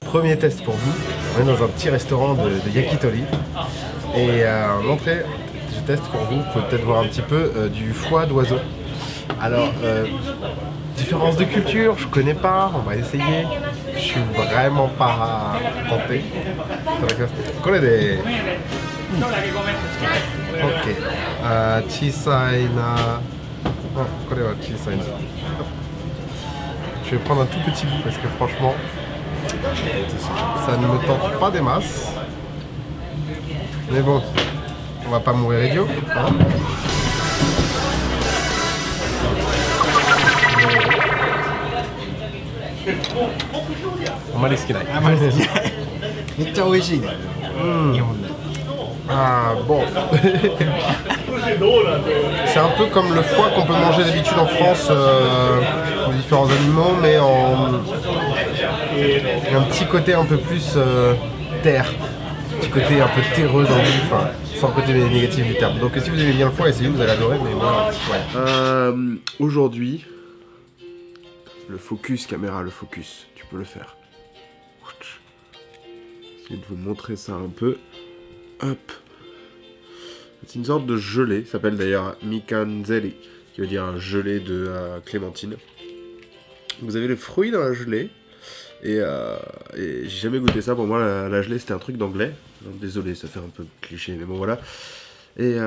Premier test pour vous, on est dans un petit restaurant de yakitori et en entrée, je teste pour vous, vous pouvez peut-être voir un petit peu du foie d'oiseau. Alors, différence de culture, je connais pas, on va essayer, je suis vraiment pas tenté. Ok, chisai na... Je vais prendre un tout petit bout parce que franchement, ça ne me tente pas des masses. Mais bon, on va pas mourir idiot. Hein, ah bon. C'est un peu comme le foie qu'on peut manger d'habitude en France aux différents animaux, mais en un petit côté un peu plus terre, un petit côté un peu terreux dans le goût, enfin, sans le côté négatif du terme. Donc si vous aimez bien le foie, essayez, vous allez adorer, mais moi, ouais. Aujourd'hui, le focus caméra, le focus, tu peux le faire. Je vais vous montrer ça un peu. Hop. C'est une sorte de gelée, ça s'appelle d'ailleurs mikanzeli, qui veut dire un gelé de clémentine. Vous avez le fruit dans la gelée, et j'ai jamais goûté ça. Pour moi, la gelée c'était un truc d'anglais. Désolé, ça fait un peu cliché, mais bon voilà. Et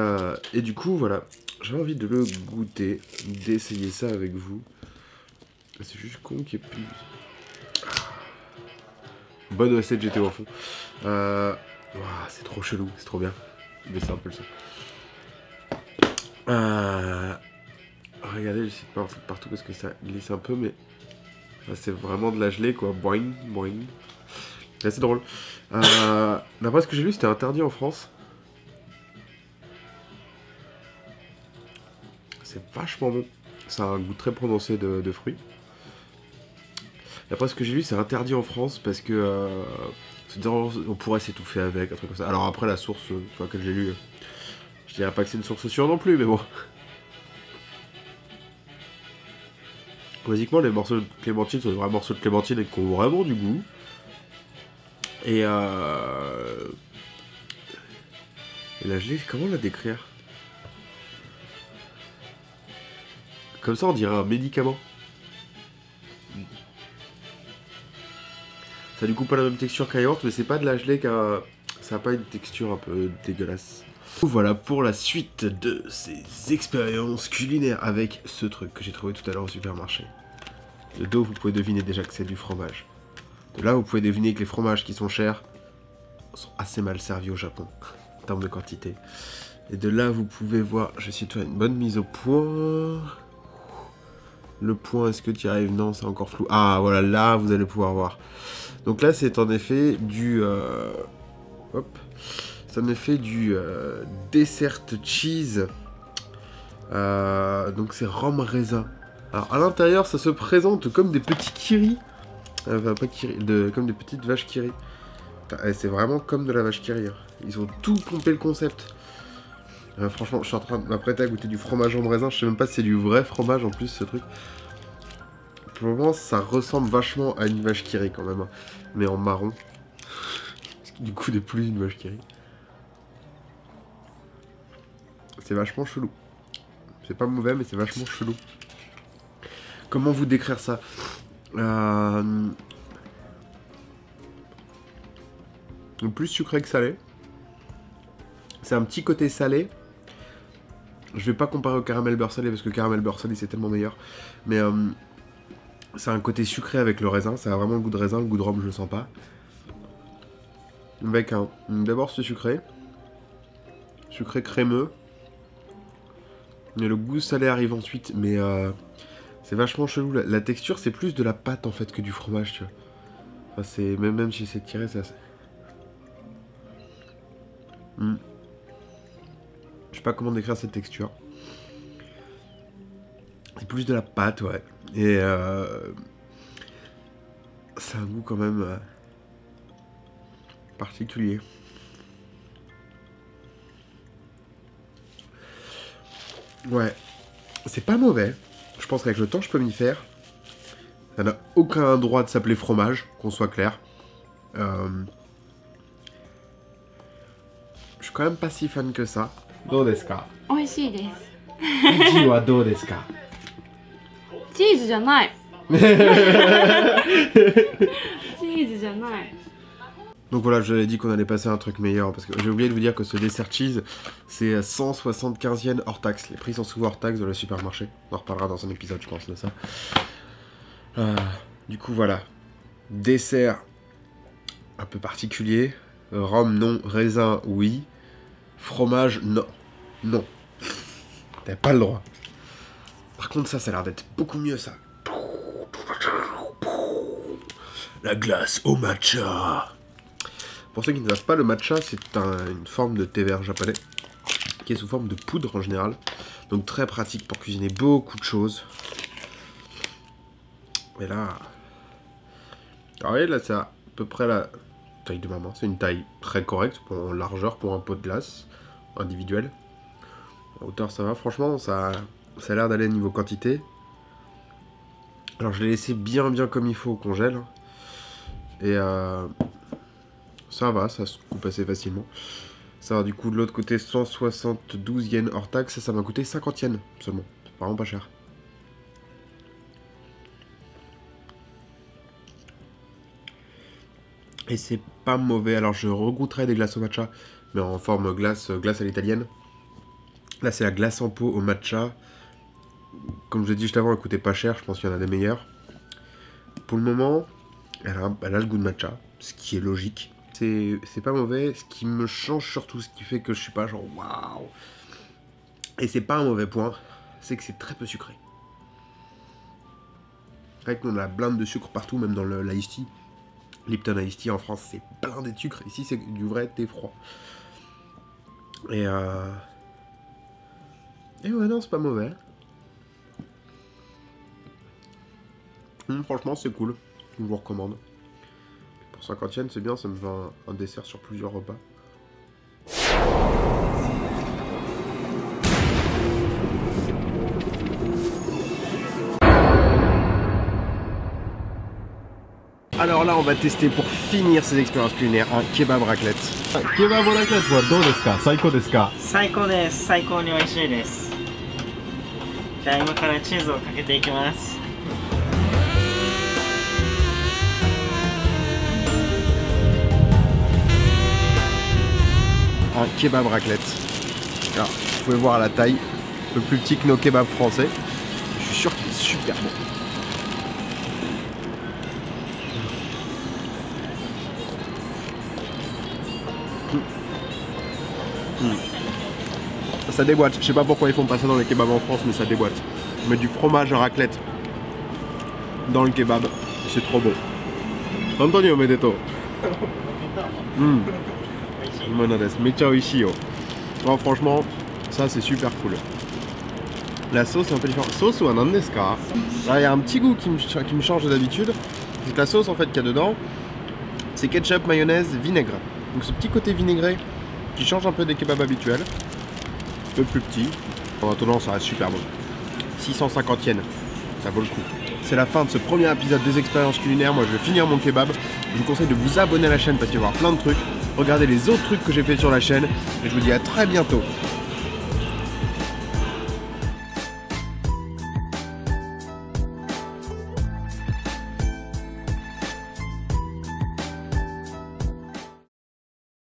du coup, voilà, j'ai envie de le goûter, d'essayer ça avec vous. C'est juste con qu'il n'y ait plus. Bonne OST GT au fond. Wow, c'est trop chelou, c'est trop bien. Baissez un peu le son. Regardez, j'essaie de pas en foutre partout parce que ça glisse un peu, mais c'est vraiment de la gelée quoi. Boing, boing. C'est drôle. D'après ce que j'ai lu, c'était interdit en France. C'est vachement bon. Ça a un goût très prononcé de fruits. D'après ce que j'ai lu, c'est interdit en France parce que on pourrait s'étouffer avec, un truc comme ça. Alors après, la source que j'ai lu, je dirais pas que c'est une source sûre non plus, mais bon. Basiquement, les morceaux de clémentine sont des vrais morceaux de clémentine et qui ont vraiment du goût. Et la gelée, comment la décrire? Comme ça, on dirait un médicament. Ça a du coup pas la même texture qu'un yaourt, mais c'est pas de la gelée car ça a pas une texture un peu dégueulasse. Voilà pour la suite de ces expériences culinaires avec ce truc que j'ai trouvé tout à l'heure au supermarché. De dos, vous pouvez deviner déjà que c'est du fromage. De là, vous pouvez deviner que les fromages qui sont chers sont assez mal servis au Japon, en termes de quantité. Et de là, vous pouvez voir, je vais essayer de faire une bonne mise au point. Le point, est-ce que tu y arrives? Non, c'est encore flou. Ah, voilà, là, vous allez pouvoir voir. Donc là, c'est en effet du... hop. C'est en effet du dessert cheese. Donc c'est rhum raisin. Alors à l'intérieur, ça se présente comme des petits kiri. Enfin, pas kiri, comme des petites vaches kiri. C'est vraiment comme de la vache kiri. Hein. Ils ont tout pompé le concept. Franchement, je suis en train de m'apprêter à goûter du fromage en raisin. Je sais même pas si c'est du vrai fromage en plus, ce truc. Pour le moment, ça ressemble vachement à une vache kiri quand même. Hein. Mais en marron. Parce que du coup, n'est plus une vache kiri. C'est vachement chelou. C'est pas mauvais, mais c'est vachement chelou. Comment vous décrire ça? Plus sucré que salé. C'est un petit côté salé. Je vais pas comparer au caramel beurre salé parce que le caramel beurre salé c'est tellement meilleur. Mais c'est un côté sucré avec le raisin. Ça a vraiment le goût de raisin. Le goût de rhum, je le sens pas. Avec d'abord ce sucré. Sucré crémeux. Et le goût salé arrive ensuite. Mais c'est vachement chelou. La texture, c'est plus de la pâte en fait que du fromage, tu vois. Enfin, c'est même si j'essaie de tirer, ça. Je sais pas comment décrire cette texture. C'est plus de la pâte, ouais. Et c'est un goût quand même particulier. Ouais. C'est pas mauvais. Je pense qu'avec le temps, je peux m'y faire. Ça n'a aucun droit de s'appeler fromage, qu'on soit clair. Je suis quand même pas si fan que ça. どうですか? 美味しいです。生地はどうですか? チーズじゃない。チーズじゃない。 Donc voilà, je l'ai dit qu'on allait passer à un truc meilleur, parce que j'ai oublié de vous dire que ce dessert cheese, c'est 175 yens hors taxe. Les prix sont souvent hors taxe dans le supermarché. On en reparlera dans un épisode, je pense, de ça. Du coup, voilà. Dessert un peu particulier. Rhum, non. Raisin, oui. Fromage, non. Non. T'as pas le droit. Par contre, ça a l'air d'être beaucoup mieux, ça. La glace au matcha. Pour ceux qui ne savent pas, le matcha, c'est une forme de thé vert japonais qui est sous forme de poudre en général. Donc très pratique pour cuisiner beaucoup de choses. Et là... Alors, vous voyez, là, c'est à peu près la taille de maman. C'est une taille très correcte en largeur pour un pot de glace individuel. En hauteur, ça va. Franchement, ça a l'air d'aller niveau quantité. Alors, je l'ai laissé bien comme il faut au congèle. Et ça va, ça se coupe assez facilement. Ça va, du coup, de l'autre côté, 172 yens hors taxe. Ça m'a coûté 50 yens seulement. C'est vraiment pas cher. Et c'est pas mauvais. Alors, je regoûterai des glaces au matcha, mais en forme glace à l'italienne. Là, c'est la glace en pot au matcha. Comme je l'ai dit juste avant, elle coûtait pas cher. Je pense qu'il y en a des meilleurs. Pour le moment, elle a le goût de matcha, ce qui est logique. C'est pas mauvais. Ce qui me change surtout, ce qui fait que je suis pas genre waouh. Et c'est pas un mauvais point, c'est que c'est très peu sucré. Avec nous, on a la blinde de sucre partout, même dans l'ice tea. Lipton Ice Tea en France, c'est blindé de sucre. Ici, c'est du vrai thé froid. Et ouais, non, c'est pas mauvais. Franchement, c'est cool. Je vous recommande. Pour 50 yens, c'est bien, ça me fait un dessert sur plusieurs repas. Alors là, on va tester pour finir ces expériences culinaires un kebab raclette. Kebab raclette,どうですか? 最高ですか? 最高です。最高に美味しいです。じゃあ今からチーズをかけていきます。Un kebab raclette. Alors, vous pouvez voir la taille, un peu plus petit que nos kebabs français. Je suis sûr qu'il est super bon. Ça déboîte, je sais pas pourquoi ils font pas ça dans les kebabs en France, mais ça déboîte. On met du fromage à raclette dans le kebab, c'est trop bon. Antonio Medeto. Oh, franchement, ça c'est super cool. La sauce est un peu différente. Sauce ou un andeska. Il y a un petit goût qui me change d'habitude. C'est que la sauce en fait qu'il y a dedans, c'est ketchup, mayonnaise, vinaigre. Donc ce petit côté vinaigré qui change un peu des kebabs habituels. Un peu plus petit. En attendant, ça reste super bon. 650 yens, ça vaut le coup. C'est la fin de ce premier épisode des expériences culinaires. Moi je vais finir mon kebab. Je vous conseille de vous abonner à la chaîne parce qu'il va y avoir plein de trucs. Regardez les autres trucs que j'ai fait sur la chaîne. Et je vous dis à très bientôt.